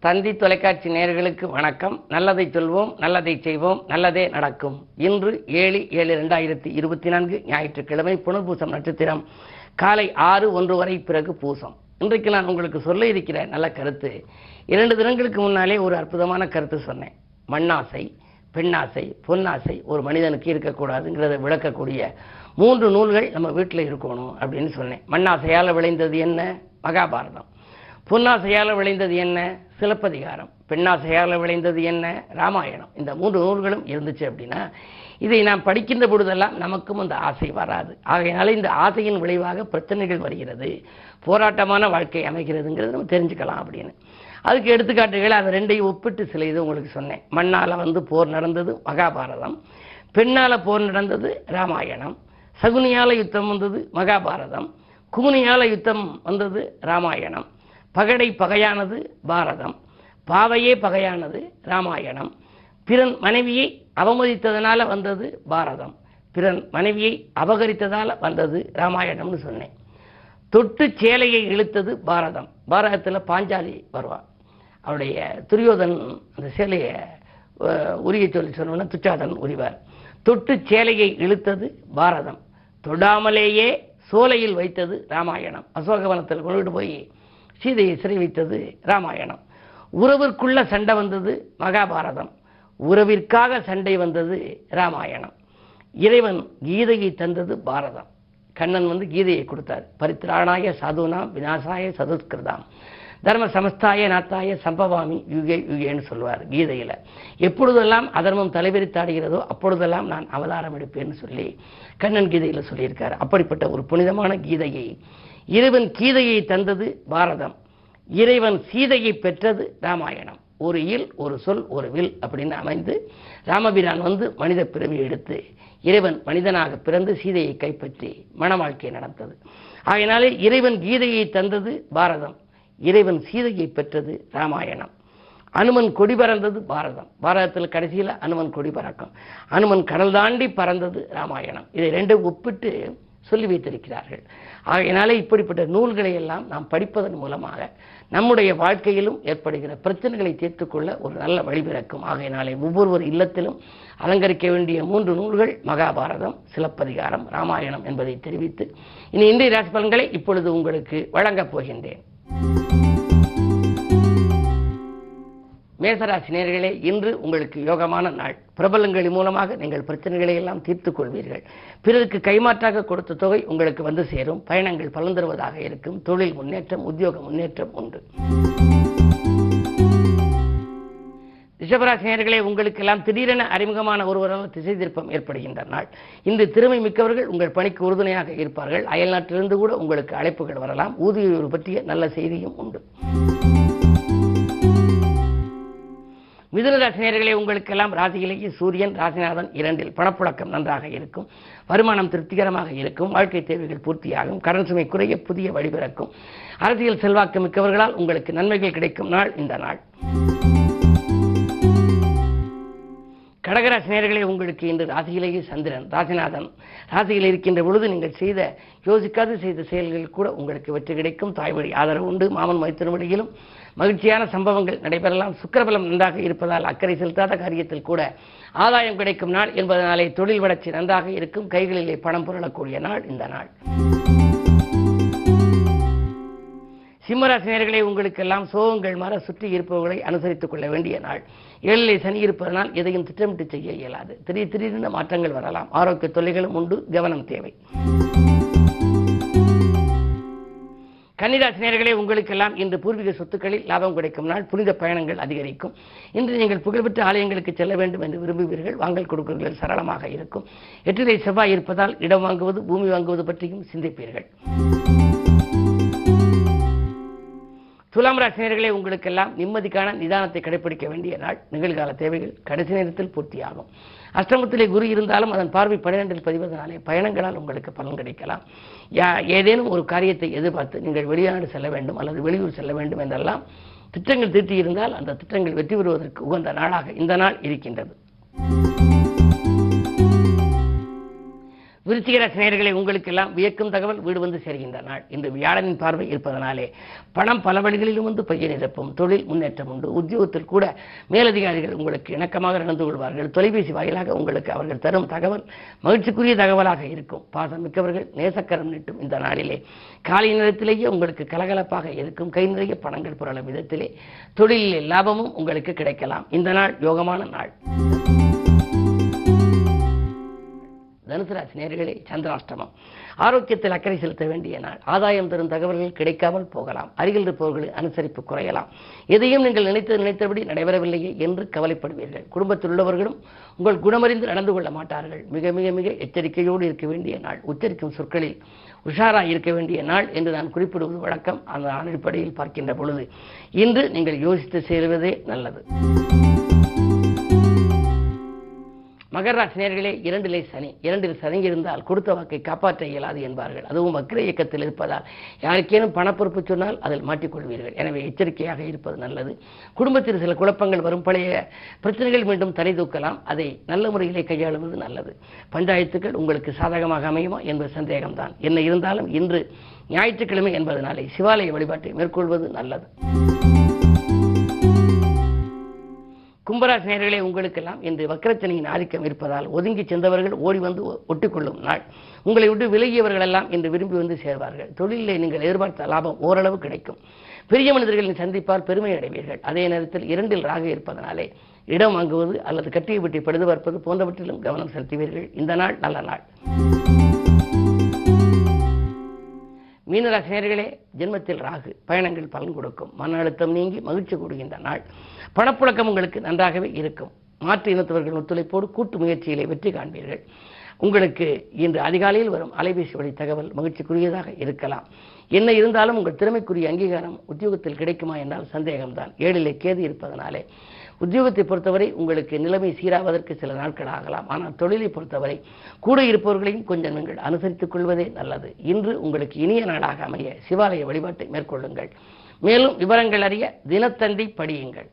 தந்தி தொலைக்காட்சி நேயர்களுக்கு வணக்கம். நல்லதை சொல்வோம், நல்லதை செய்வோம், நல்லதே நடக்கும். இன்று 7/7/2024 ஞாயிற்றுக்கிழமை புனர்பூசம் நட்சத்திரம் காலை 6:01 வரை பிறகு பூசம். இன்றைக்கு நான் உங்களுக்கு சொல்ல இருக்கிற நல்ல கருத்து, 2 தினங்களுக்கு முன்னாலே ஒரு அற்புதமான கருத்து சொன்னேன். மண்ணாசை, பெண்ணாசை, பொன்னாசை ஒரு மனிதனுக்கு இருக்கக்கூடாதுங்கிறத விளக்கக்கூடிய 3 நூல்கள் நம்ம வீட்டில் இருக்கணும் அப்படின்னு சொன்னேன். மண்ணாசையால் விளைந்தது என்ன? மகாபாரதம். பொன்னாசையால் விளைந்தது என்ன? சிலப்பதிகாரம். பெண்ணாசையால் விளைந்தது என்ன? ராமாயணம். இந்த 3 நூல்களும் இருந்துச்சு அப்படின்னா இதை நாம் படிக்கின்ற பொழுதெல்லாம் நமக்கும் அந்த ஆசை வராது. ஆகையினால இந்த ஆசையின் விளைவாக பிரச்சனைகள் வருகிறது, போராட்டமான வாழ்க்கை அமைகிறதுங்கிறது நம்ம தெரிஞ்சுக்கலாம் அப்படின்னு. அதுக்கு எடுத்துக்காட்டுகள் அது 2ஐயும் ஒப்பிட்டு சில இது உங்களுக்கு சொன்னேன். மண்ணால் போர் நடந்தது மகாபாரதம், பெண்ணால் போர் நடந்தது ராமாயணம், சகுனியால் யுத்தம் வந்தது மகாபாரதம், குமுனியால் யுத்தம் வந்தது ராமாயணம், பகடை பகையானது பாரதம், பாவையே பகையானது ராமாயணம், பிறன் மனைவியை அவமதித்ததனால வந்தது பாரதம், பிறன் மனைவியை அபகரித்ததால வந்தது ராமாயணம்னு சொன்னேன். தொட்டு சேலையை இழுத்தது பாரதம். பாரதத்தில் பாஞ்சாலி வருவாள், அவருடைய துரியோதன் அந்த சேலையை உரிய சொல்லி சொன்னோன்னா துச்சாதன் உரிவார். தொட்டு சேலையை இழுத்தது பாரதம், தொடாமலேயே சோலையில் வைத்தது ராமாயணம். அசோகவனத்தில் கொண்டுட்டு போய் சீதையை சிறை வைத்தது ராமாயணம். உறவிற்குள்ள சண்டை வந்தது மகாபாரதம், உறவிற்காக சண்டை வந்தது ராமாயணம். இறைவன் கீதையை தந்தது பாரதம். கண்ணன் கீதையை கொடுத்தார். பரித்ராணாய சாதுனாம் விநாசாய சதுஸ்கிருதாம் தர்ம சமஸ்தாய நாத்தாய சம்பவாமி யுகே யுகேன்னு சொல்லுவார் கீதையில். எப்பொழுதெல்லாம் அதர்மம் தலைவிரித்தாடுகிறதோ அப்பொழுதெல்லாம் நான் அவதாரம் எடுப்பேன்னு சொல்லி கண்ணன் கீதையில் சொல்லியிருக்கார். அப்படிப்பட்ட ஒரு புனிதமான கீதையை, இறைவன் கீதையை தந்தது பாரதம், இறைவன் சீதையை பெற்றது ராமாயணம். ஒரு இல், ஒரு சொல், ஒரு வில் அப்படின்னு அமைந்து ராமபிரான் மனித பிறவி எடுத்து இறைவன் மனிதனாக பிறந்து சீதையை கைப்பற்றி மன வாழ்க்கையை நடந்தது. ஆகையினாலே இறைவன் கீதையை தந்தது பாரதம், இறைவன் சீதையை பெற்றது ராமாயணம். அனுமன் கொடி பறந்தது பாரதம். பாரதத்தில் கடைசியில் அனுமன் கொடி பறக்கும். அனுமன் கடல் தாண்டி பறந்தது ராமாயணம். இதை 2 ஒப்பிட்டு சொல்லி வைத்திருக்கிறார்கள். ஆகையினாலே இப்படிப்பட்ட நூல்களை எல்லாம் நாம் படிப்பதன் மூலமாக நம்முடைய வாழ்க்கையிலும் ஏற்படுகிற பிரச்சனைகளை தீர்த்துக்கொள்ள ஒரு நல்ல வழிபிறக்கும். ஆகையினாலே ஒவ்வொருவர் இல்லத்திலும் அலங்கரிக்க வேண்டிய 3 நூல்கள் மகாபாரதம், சிலப்பதிகாரம், ராமாயணம் என்பதை தெரிவித்து இனி இன்றைய ராசி பலன்களை இப்பொழுது உங்களுக்கு வழங்கப் போகின்றேன். மேசராசி நேயர்களே, இன்று உங்களுக்கு யோகமான நாள். பிரபலங்களின் மூலமாக நீங்கள் பிரச்சனைகளை எல்லாம் தீர்த்துக் கொள்வீர்கள். பிறருக்கு கைமாற்றாக கொடுத்த தொகை உங்களுக்கு சேரும். பயணங்கள் பலன் தருவதாக இருக்கும். தொழில் முன்னேற்றம், உத்தியோக முன்னேற்றம் உண்டு. ரிஷபராசி நேயர்களே, உங்களுக்கெல்லாம் திடீரென அறிமுகமான ஒருவரால் திசை திருப்பம் ஏற்படுகின்ற நாள். இந்த திறமை மிக்கவர்கள் உங்கள் பணிக்கு உறுதுணையாக இருப்பார்கள். அயல்நாட்டிலிருந்து கூட உங்களுக்கு அழைப்புகள் வரலாம். ஊதிய பற்றிய நல்ல செய்தியும் உண்டு. மிதுன ராசி நேயர்களே, உங்களுக்கெல்லாம் ராசியிலேயே சூரியன் ராசிநாதன் 2இல். பணப்புழக்கம் நன்றாக இருக்கும். வருமானம் திருப்திகரமாக இருக்கும். வாழ்க்கை தேவைகள் பூர்த்தியாகும். கடன் சுமை குறைய புதிய வழிபிறக்கும். அரசியல் செல்வாக்கு மிக்கவர்களால் உங்களுக்கு நன்மைகள் கிடைக்கும் நாள் இந்த நாள். கடகராசி நேயர்களே, உங்களுக்கு இன்று ராசியிலேயே சந்திரன் ராசிநாதன் ராசியில் இருக்கின்ற பொழுது நீங்கள் யோசிக்காது செய்த செயல்கள் கூட உங்களுக்கு வெற்றி கிடைக்கும். தாய்வழி ஆதரவு உண்டு. மாமன் மைத்தின் வழியிலும் மகிழ்ச்சியான சம்பவங்கள் நடைபெறலாம். சுக்கிரபலம் நன்றாக இருப்பதால் அக்கறை செலுத்தாத காரியத்தில் கூட ஆதாயம் கிடைக்கும் நாள் என்பதனாலே தொழில் வளர்ச்சி நன்றாக இருக்கும். கைகளிலே பணம் புரளக்கூடிய நாள் இந்த நாள். சிம்மராசி நேயர்களே, உங்களுக்கெல்லாம் சோகங்கள் மாற சுற்றி இருப்பவர்களை அனுசரித்துக் கொள்ள வேண்டிய நாள். 7இலே சனி இருப்பதனால் எதையும் திட்டமிட்டு செய்ய இயலாது. திடீரென மாற்றங்கள் வரலாம். ஆரோக்கிய தொல்லைகளும் உண்டு. கவனம் தேவை. கன்னிராசி நேயர்களே, உங்களுக்கெல்லாம் இன்று பூர்வீக சொத்துக்களில் லாபம் கிடைக்கும் நாள். புனித பயணங்கள் அதிகரிக்கும். இன்று நீங்கள் புகழ்பெற்ற ஆலயங்களுக்கு செல்ல வேண்டும் என்று விரும்புவீர்கள். வாங்கல் கொடுக்கல்கள் சரளமாக இருக்கும். 8இலே செவ்வாய் இருப்பதால் இடம் வாங்குவது, பூமி வாங்குவது பற்றியும் சிந்திப்பீர்கள். துலாம் ராசி நேயர்களே, உங்களுக்கெல்லாம் நிம்மதிக்கான நிதானத்தை கடைபிடிக்க வேண்டிய நாள். நிகழ்கால தேவைகள் கடைசி நேரத்தில் பூர்த்தியாகும். அஷ்டமத்திலே குரு இருந்தாலும் அதன் பார்வை 12இல் பதிவதனாலே பயணங்களால் உங்களுக்கு பலன் கிடைக்கலாம். ஏதேனும் ஒரு காரியத்தை எதிர்பார்த்து நீங்கள் வெளிநாடு செல்ல வேண்டும் அல்லது வெளியூர் செல்ல வேண்டும் என்றெல்லாம் திட்டங்கள் தீட்டி இருந்தால் அந்த திட்டங்கள் வெற்றி பெறுவதற்கு உகந்த நாளாக இந்த நாள் இருக்கின்றது. விருச்சிக ராசி நேயர்களே, உங்களுக்கெல்லாம் வியக்கும் தகவல் வீடு வந்து சேர்கின்ற நாள். இன்று வியாழனின் பார்வை இருப்பதனாலே பணம் பல வழிகளிலும் வந்து பைய நிரப்பும். தொழில் முன்னேற்றம் உண்டு. உத்தியோகத்தில் கூட மேலதிகாரிகள் உங்களுக்கு இணக்கமாக நடந்து கொள்வார்கள். தொலைபேசி வாயிலாக உங்களுக்கு அவர்கள் தரும் தகவல் மகிழ்ச்சிக்குரிய தகவலாக இருக்கும். பாசம் மிக்கவர்கள் நேசக்கரம் நீட்டும் இந்த நாளிலே காலை நேரத்திலேயே உங்களுக்கு கலகலப்பாக இருக்கும். கை நிறைய பணங்கள் புரளும் விதத்திலே தொழிலிலே லாபமும் உங்களுக்கு கிடைக்கலாம். இந்த நாள் யோகமான நாள். தனுசு ராசி நேயர்களே, சந்திராஷ்டமம். ஆரோக்கியத்தில் அக்கறை செலுத்த வேண்டிய நாள். ஆதாயம் தரும் தகவல்கள் கிடைக்காமல் போகலாம். அருகில் இருப்பவர்களின் அனுசரிப்பு குறையலாம். எதையும் நீங்கள் நினைத்தபடி நடைபெறவில்லையே என்று கவலைப்படுவீர்கள். குடும்பத்தில் உள்ளவர்களும் உங்கள் குணமறிந்து நடந்து கொள்ள மாட்டார்கள். மிக மிக மிக எச்சரிக்கையோடு இருக்க வேண்டிய நாள். உச்சரிக்கும் சொற்களில் உஷாராக இருக்க வேண்டிய நாள் என்று நான் குறிப்பிடுவது வழக்கம். அந்த அடிப்படையில் பார்க்கின்ற பொழுது இன்று நீங்கள் யோசித்து செய்வதே நல்லது. மகர ராசி நேயர்களே, இரண்டில் சனி இருந்தால் கொடுத்த வாக்கை காப்பாற்ற இயலாது என்பார்கள். அதுவும் வக்ர இயக்கத்தில் இருப்பதால் யாருக்கேனும் பணப்பொறுப்பு சொன்னால் அதில் மாட்டிக்கொள்வீர்கள். எனவே எச்சரிக்கையாக இருப்பது நல்லது. குடும்பத்தில் சில குழப்பங்கள் வரும். பழைய பிரச்சனைகள் மீண்டும் தலை தூக்கலாம். அதை நல்ல முறையிலே கையாளுவது நல்லது. பஞ்சாயத்துக்கள் உங்களுக்கு சாதகமாக அமையுமா என்பது சந்தேகம்தான். என்ன இருந்தாலும் இன்று ஞாயிற்றுக்கிழமை என்பதனாலே சிவாலய வழிபாட்டை மேற்கொள்வது நல்லது. கும்பராசி நேயர்களே, உங்களுக்கெல்லாம் இன்று வக்ரச்சனியின் ஆதிக்கம் இருப்பதால் ஒதுங்கி சென்றவர்கள் ஓடி வந்து ஒட்டிக்கொள்ளும் நாள். உங்களை விட்டு விலகியவர்கள் எல்லாம் இன்று விரும்பி வந்து சேர்வார்கள். தொழிலிலே நீங்கள் எதிர்பார்த்த லாபம் ஓரளவு கிடைக்கும். பெரிய மனிதர்களின் சந்திப்பால் பெருமை அடைவீர்கள். அதே நேரத்தில் 2இல் ராகு இருப்பதனாலே இடம் வாங்குவது அல்லது கட்டியை விட்டு பழுது பார்ப்பது போன்றவற்றிலும் கவனம் செலுத்துவீர்கள். இந்த நாள் நல்ல நாள். மீனராசி நேயர்களே, ஜென்மத்தில் ராகு. பயணங்கள் பலன் கொடுக்கும். மன அழுத்தம் நீங்கி மகிழ்ச்சி கூடுகின்ற நாள். பணப்புழக்கம் உங்களுக்கு நன்றாகவே இருக்கும். மாற்று இனத்தவர்கள் ஒத்துழைப்போடு கூட்டு முயற்சியிலே வெற்றி காண்பீர்கள். உங்களுக்கு இன்று அதிகாலையில் வரும் அலைபேசி வழி தகவல் மகிழ்ச்சிக்குரியதாக இருக்கலாம். என்ன இருந்தாலும் உங்கள் திறமைக்குரிய அங்கீகாரம் உத்தியோகத்தில் கிடைக்குமா என்றால் சந்தேகம்தான். 7இலே கேது இருப்பதனாலே உத்தியோகத்தை பொறுத்தவரை உங்களுக்கு நிலைமை சீராவதற்கு சில நாட்கள் ஆகலாம். ஆனால் தொழிலை பொறுத்தவரை கூட இருப்பவர்களையும் கொஞ்சம் நீங்கள் அனுசரித்துக் கொள்வதே நல்லது. இன்று உங்களுக்கு இனிய நாளாக அமைய சிவாலய வழிபாட்டை மேற்கொள்ளுங்கள். மேலும் விவரங்கள் அறிய தினத்தந்தி படியுங்கள்.